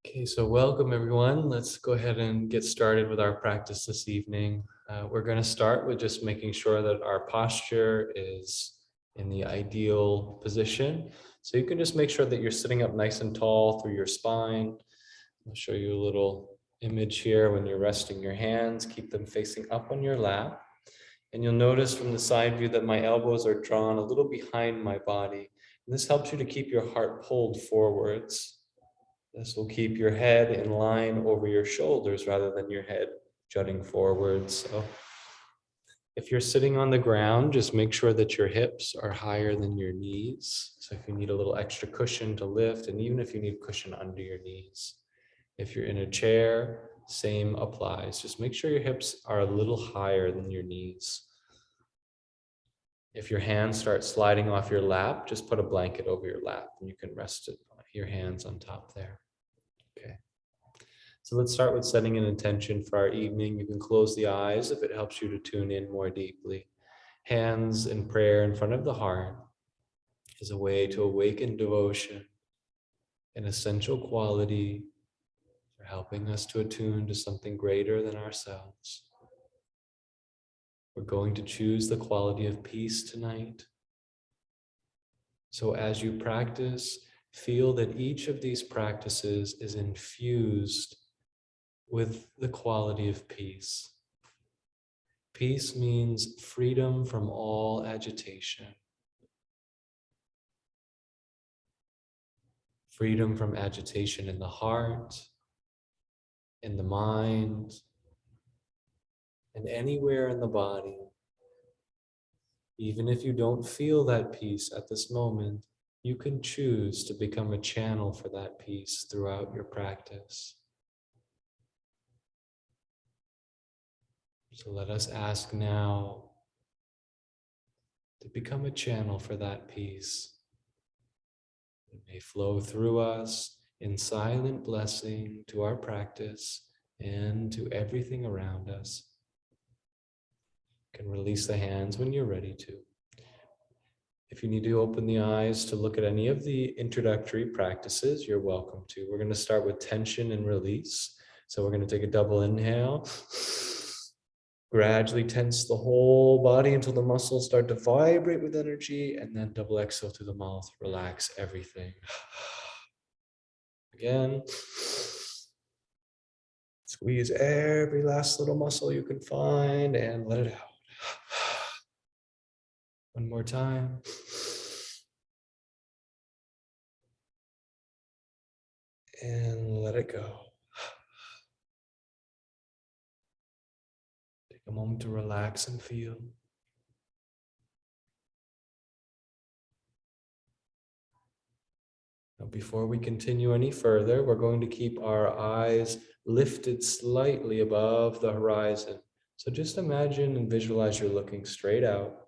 Okay, so welcome everyone. Let's go ahead and get started with our practice this evening. We're going to start with just making sure that our posture is in the ideal position. So you can just make sure that you're sitting up nice and tall through your spine. I'll show you a little image here when you're resting your hands. Keep them facing up on your lap. And you'll notice from the side view that my elbows are drawn a little behind my body. And this helps you to keep your heart pulled forwards. This will keep your head in line over your shoulders rather than your head jutting forward. So if you're sitting on the ground, just make sure that your hips are higher than your knees. So if you need a little extra cushion to lift, and even if you need cushion under your knees. If you're in a chair, same applies. Just make sure your hips are a little higher than your knees. If your hands start sliding off your lap, just put a blanket over your lap and you can rest your hands on top there. Okay. So let's start with setting an intention for our evening. You can close the eyes if it helps you to tune in more deeply. Hands in prayer in front of the heart is a way to awaken devotion, an essential quality for helping us to attune to something greater than ourselves. We're going to choose the quality of peace tonight. So as you practice, feel that each of these practices is infused with the quality of peace. Peace means freedom from all agitation. Freedom from agitation in the heart, in the mind, and anywhere in the body. Even if you don't feel that peace at this moment, you can choose to become a channel for that peace throughout your practice. So let us ask now to become a channel for that peace. It may flow through us in silent blessing to our practice and to everything around us. You can release the hands when you're ready to. If you need to open the eyes to look at any of the introductory practices, you're welcome to. We're going to start with tension and release. So we're going to take a double inhale. Gradually tense the whole body until the muscles start to vibrate with energy, and then double exhale through the mouth. Relax everything. Again. Squeeze every last little muscle you can find and let it out. One more time. And let it go. Take a moment to relax and feel. Now, before we continue any further, we're going to keep our eyes lifted slightly above the horizon. So just imagine and visualize you're looking straight out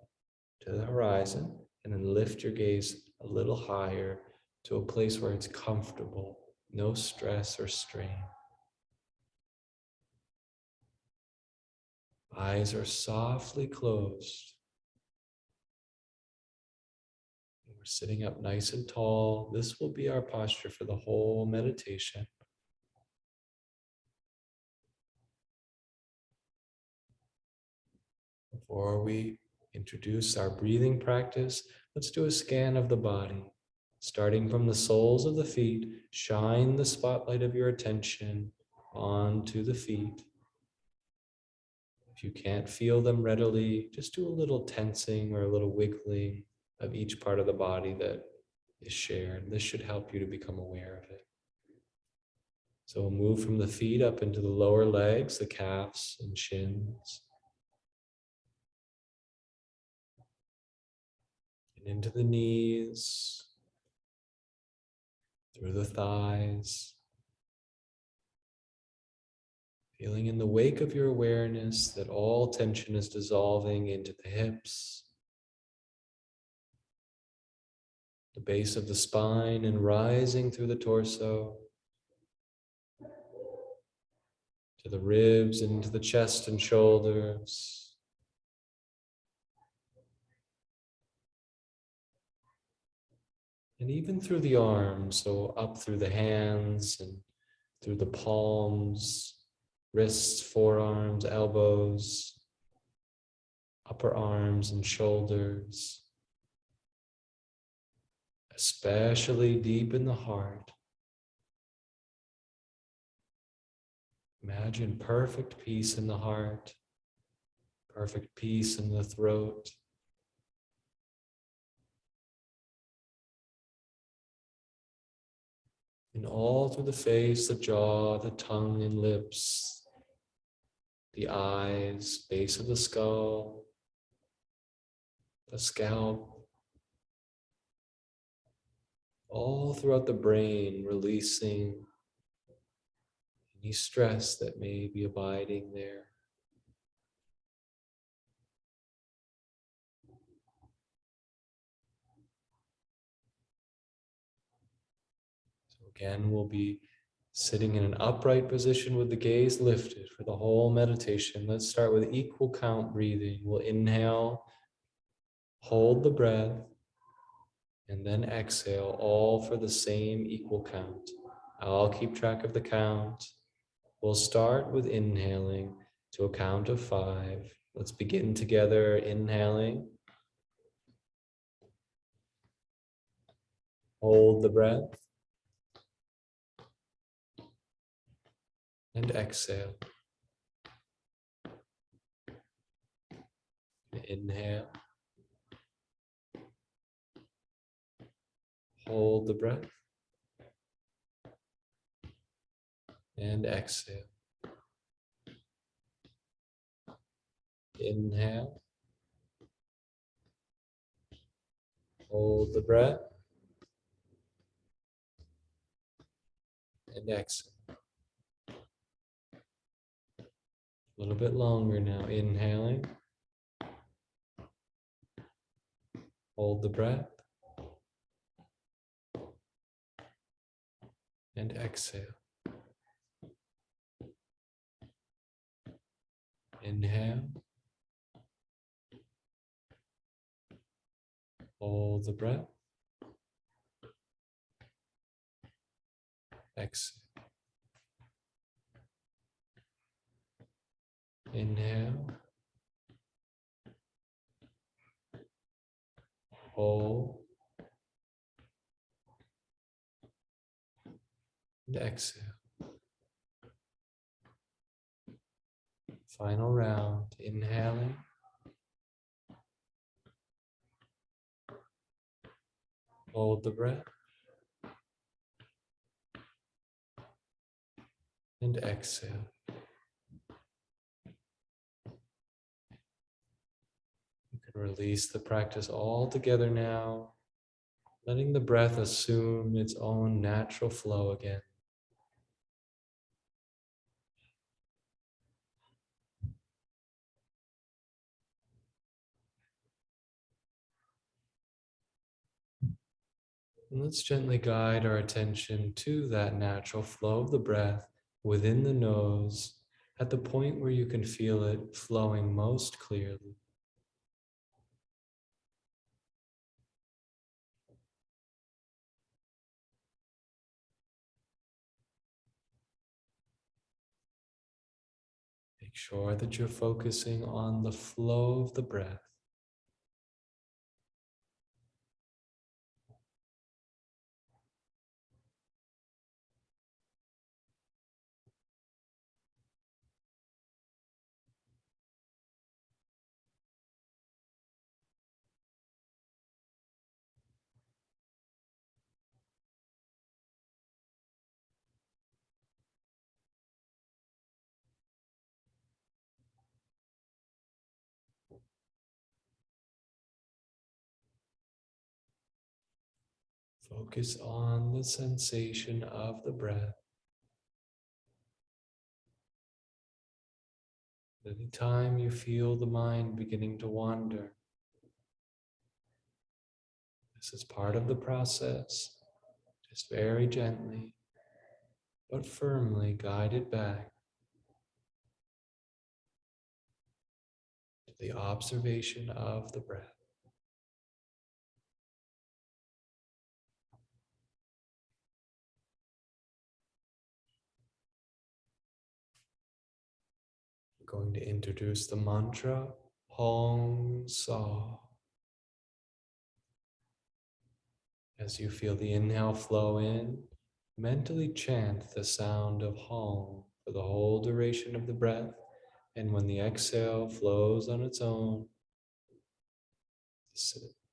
to the horizon, and then lift your gaze a little higher to a place where it's comfortable, no stress or strain. Eyes are softly closed. We're sitting up nice and tall. This will be our posture for the whole meditation. Before we introduce our breathing practice, let's do a scan of the body. Starting from the soles of the feet, shine the spotlight of your attention onto the feet. If you can't feel them readily, just do a little tensing or a little wiggling of each part of the body that is shared. This should help you to become aware of it. So we'll move from the feet up into the lower legs, the calves and shins. And into the knees, through the thighs. Feeling in the wake of your awareness that all tension is dissolving into the hips, the base of the spine, and rising through the torso, to the ribs, and into the chest and shoulders. And even through the arms, so up through the hands and through the palms, wrists, forearms, elbows, upper arms and shoulders, especially deep in the heart. Imagine perfect peace in the heart, perfect peace in the throat. And all through the face, the jaw, the tongue and lips, the eyes, base of the skull, the scalp, all throughout the brain, releasing any stress that may be abiding there. So again, we'll be sitting in an upright position with the gaze lifted for the whole meditation. Let's start with equal count breathing. We'll inhale, hold the breath, and then exhale, all for the same equal count. I'll keep track of the count. We'll start with inhaling to a count of 5. Let's begin together, inhaling. Hold the breath. And exhale. Inhale. Hold the breath. And exhale. Inhale. Hold the breath. And exhale. A little bit longer now. Inhaling. Hold the breath. And exhale. Inhale. Hold the breath. Exhale. Inhale. Hold. And exhale. Final round. Inhaling. Hold the breath. And exhale. You can release the practice all together now, letting the breath assume its own natural flow again. And let's gently guide our attention to that natural flow of the breath within the nose at the point where you can feel it flowing most clearly. Make sure that you're focusing on the flow of the breath. Focus on the sensation of the breath. Anytime you feel the mind beginning to wander, this is part of the process. Just very gently, but firmly guide it back to the observation of the breath. Going to introduce the mantra Hong Sa. As you feel the inhale flow in, mentally chant the sound of Hong for the whole duration of the breath. And when the exhale flows on its own,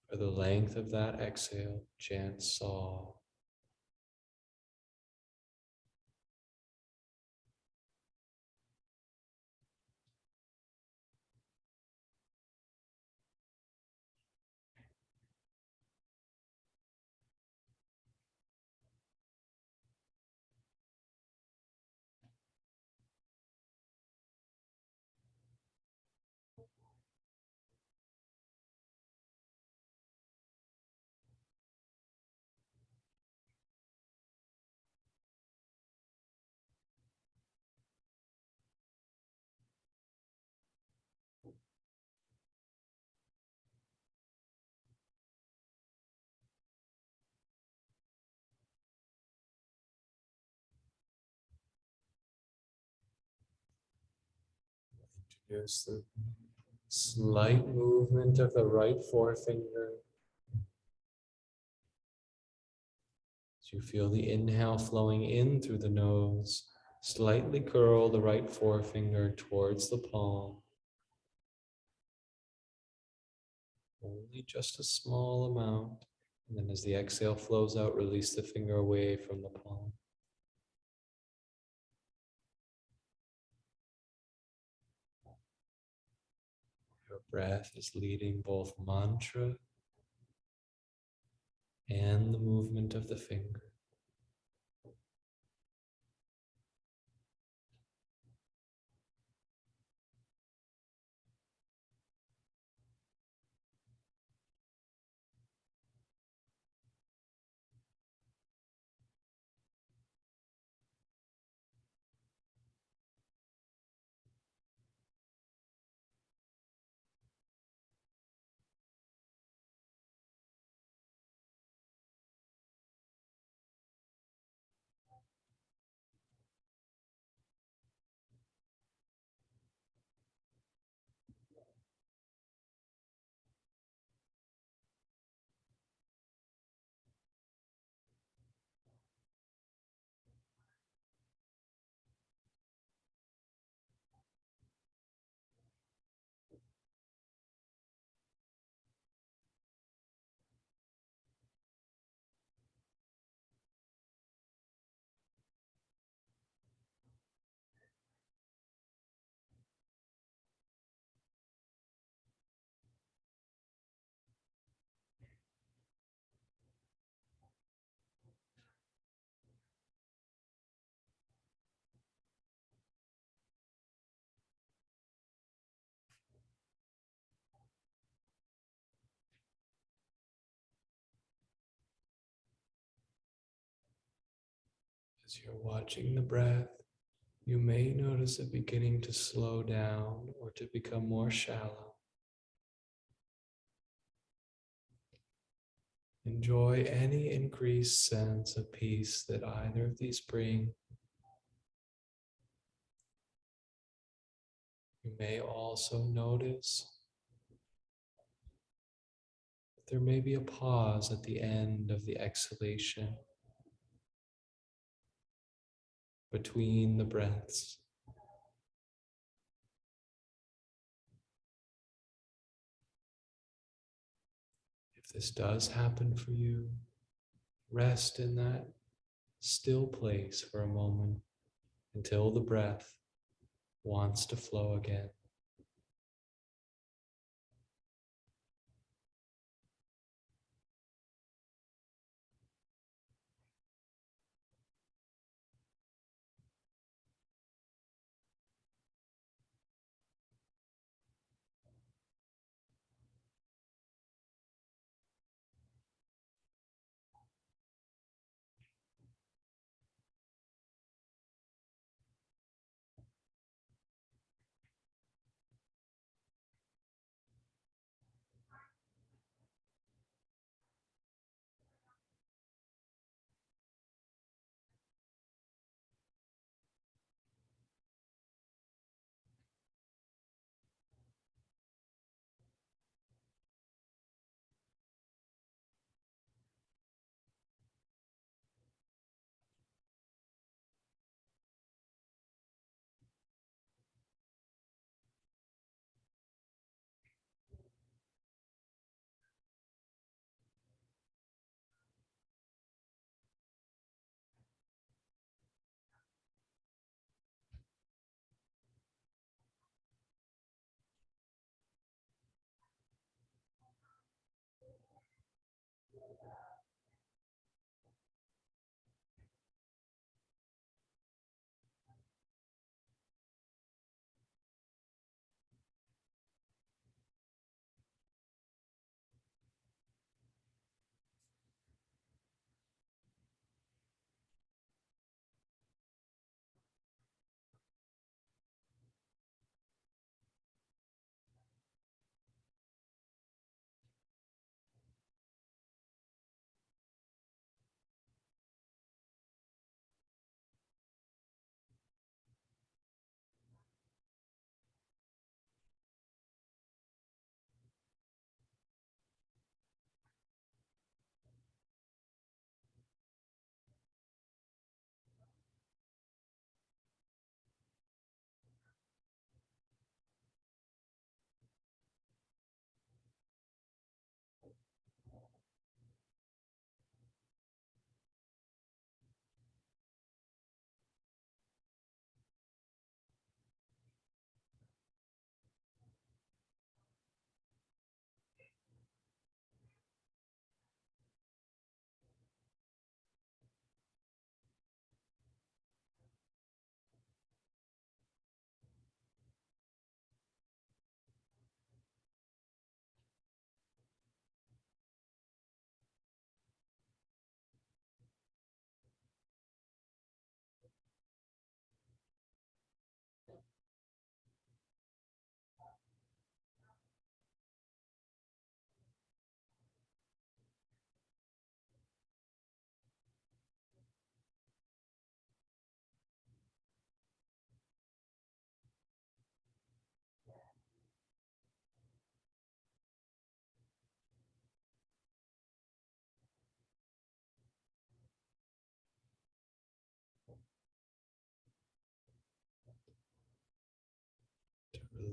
for the length of that exhale, chant Sa. Introduce the slight movement of the right forefinger. As you feel the inhale flowing in through the nose, slightly curl the right forefinger towards the palm. Only just a small amount. And then as the exhale flows out, release the finger away from the palm. Your breath is leading both mantra and the movement of the finger. As you're watching the breath, you may notice it beginning to slow down or to become more shallow. Enjoy any increased sense of peace that either of these bring. You may also notice that there may be a pause at the end of the exhalation between the breaths. If this does happen for you, rest in that still place for a moment until the breath wants to flow again.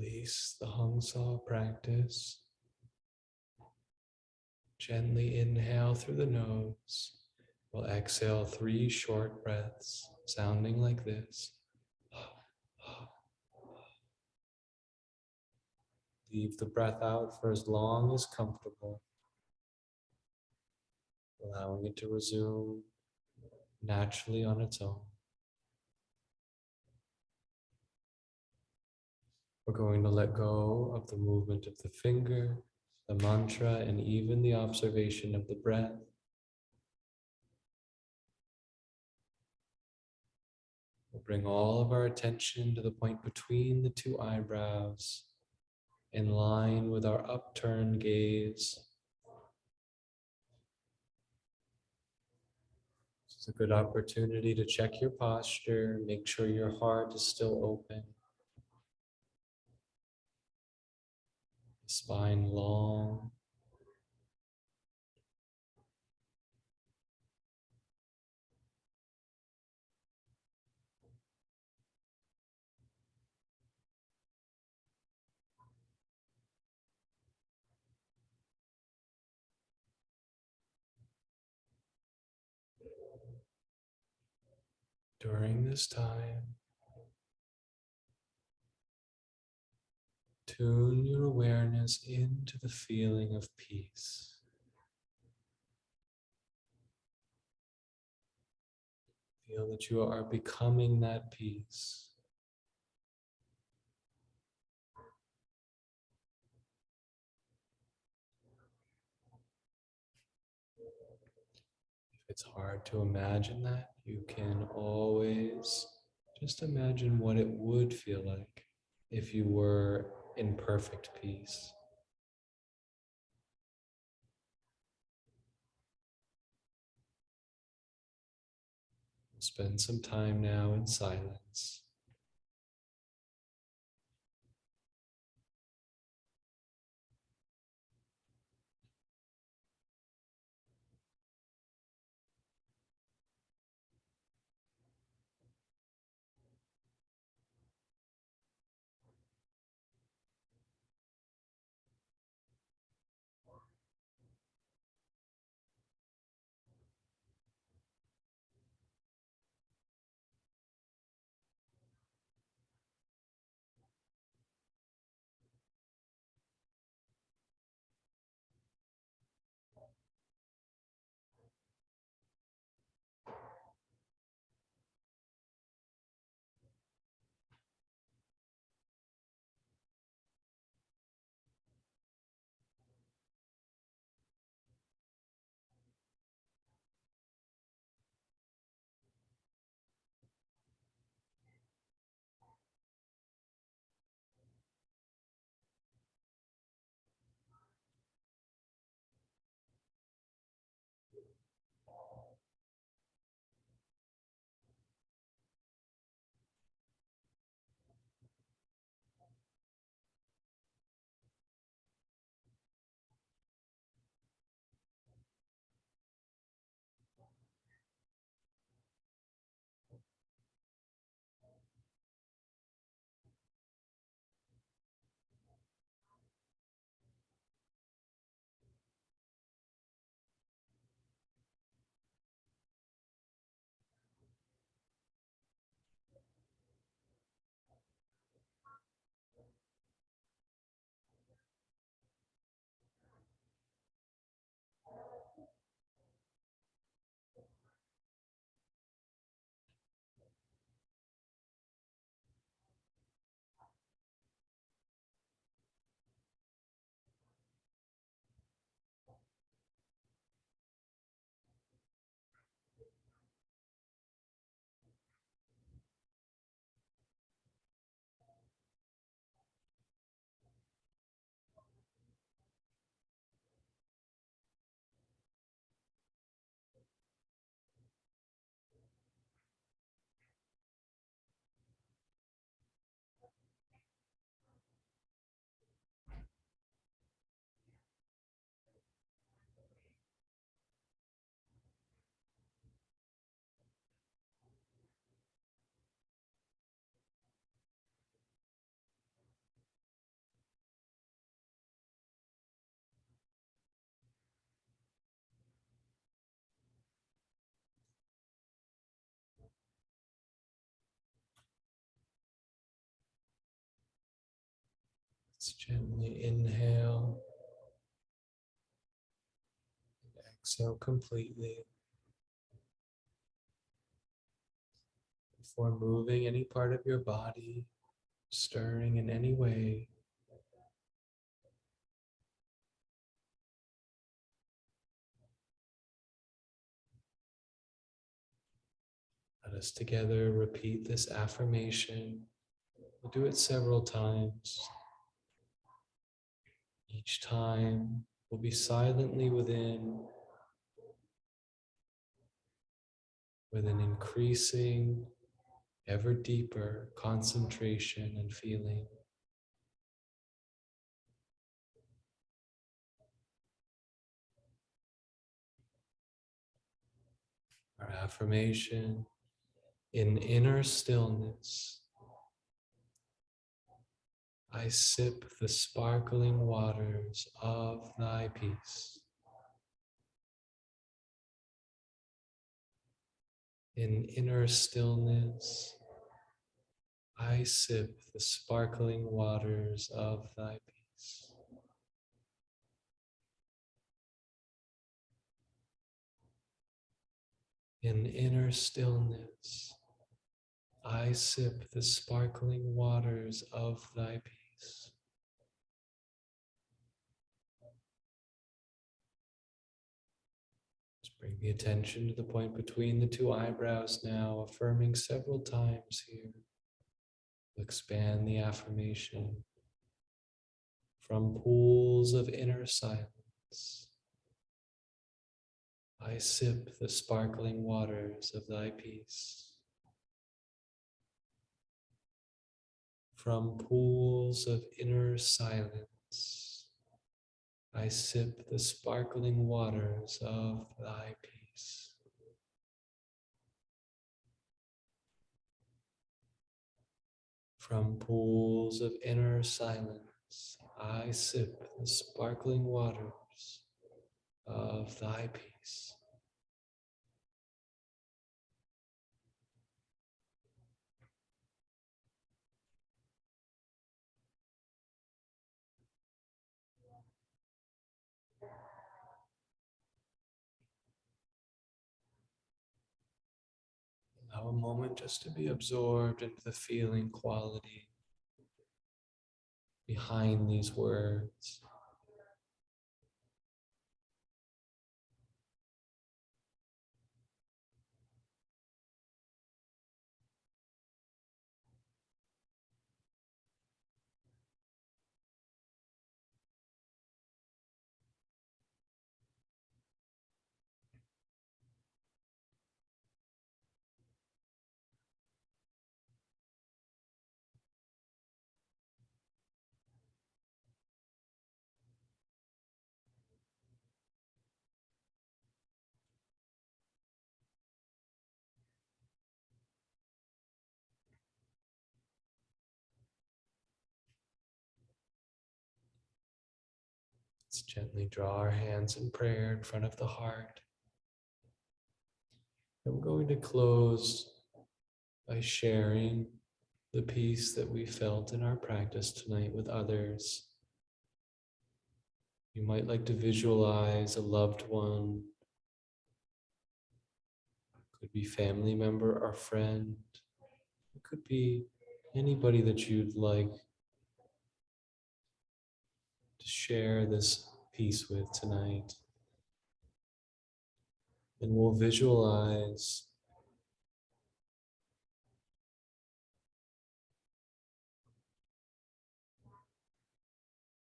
Release the Hung Saw practice. Gently inhale through the nose. We'll exhale 3 short breaths, sounding like this. Leave the breath out for as long as comfortable, allowing it to resume naturally on its own. We're going to let go of the movement of the finger, the mantra, and even the observation of the breath. We'll bring all of our attention to the point between the 2 eyebrows, in line with our upturned gaze. It's a good opportunity to check your posture, make sure your heart is still open. The spine long. During this time, tune your awareness into the feeling of peace. Feel that you are becoming that peace. If it's hard to imagine that, you can always just imagine what it would feel like if you were in perfect peace. Spend some time now in silence. Let's gently inhale and exhale completely before moving any part of your body, stirring in any way. Let us together repeat this affirmation. We'll do it several times. Each time we'll be silently within with an increasing, ever deeper concentration and feeling. Our affirmation: in inner stillness, I sip the sparkling waters of thy peace. In inner stillness, I sip the sparkling waters of thy peace. In inner stillness, I sip the sparkling waters of thy peace. Let's bring the attention to the point between the two eyebrows now, affirming several times here. Expand the affirmation. From pools of inner silence, I sip the sparkling waters of thy peace. From pools of inner silence, I sip the sparkling waters of thy peace. From pools of inner silence, I sip the sparkling waters of thy peace. Allow a moment just to be absorbed into the feeling quality behind these words. Let's gently draw our hands in prayer in front of the heart. And we're going to close by sharing the peace that we felt in our practice tonight with others. You might like to visualize a loved one. It could be family member or friend. It could be anybody that you'd like to share this peace with tonight. And we'll visualize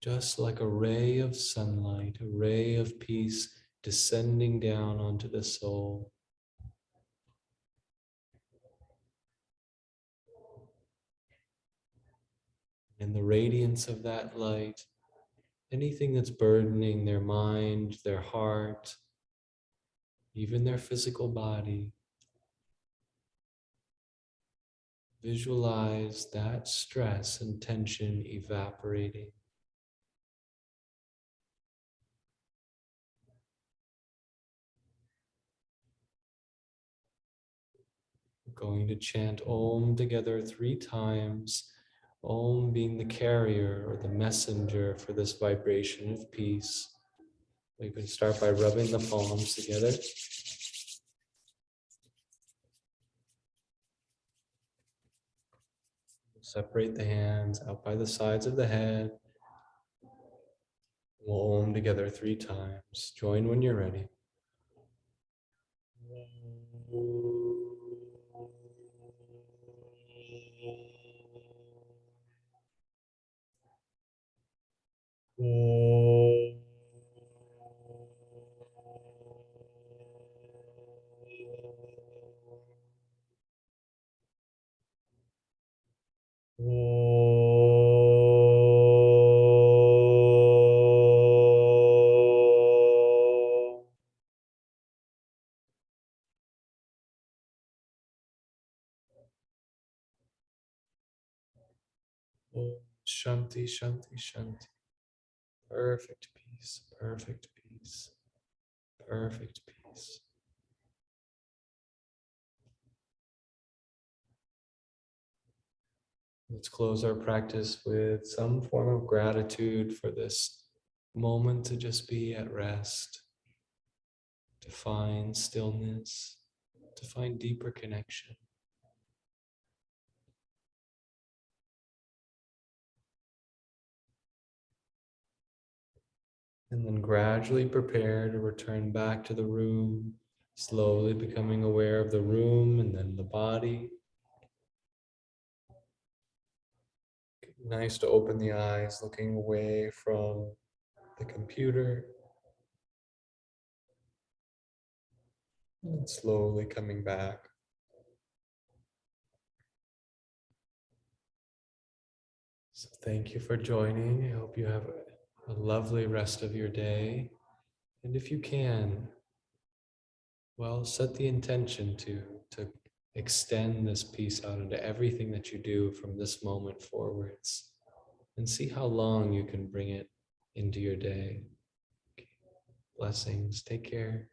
just like a ray of sunlight, a ray of peace descending down onto the soul. In the radiance of that light, anything that's burdening their mind, their heart, even their physical body, visualize that stress and tension evaporating. We're going to chant Om together 3 times, Om being the carrier or the messenger for this vibration of peace. We can start by rubbing the palms together. Separate the hands out by the sides of the head. We'll Om together 3 times. Join when you're ready. Shanti, Shanti, Shanti. Perfect peace, perfect peace, perfect peace. Let's close our practice with some form of gratitude for this moment to just be at rest, to find stillness, to find deeper connection. And then gradually prepare to return back to the room, slowly becoming aware of the room and then the body. Nice to open the eyes, looking away from the computer. And slowly coming back. So thank you for joining. I hope you have a lovely rest of your day. And if you can, well, set the intention to extend this peace out into everything that you do from this moment forwards. And see how long you can bring it into your day. Blessings. Take care.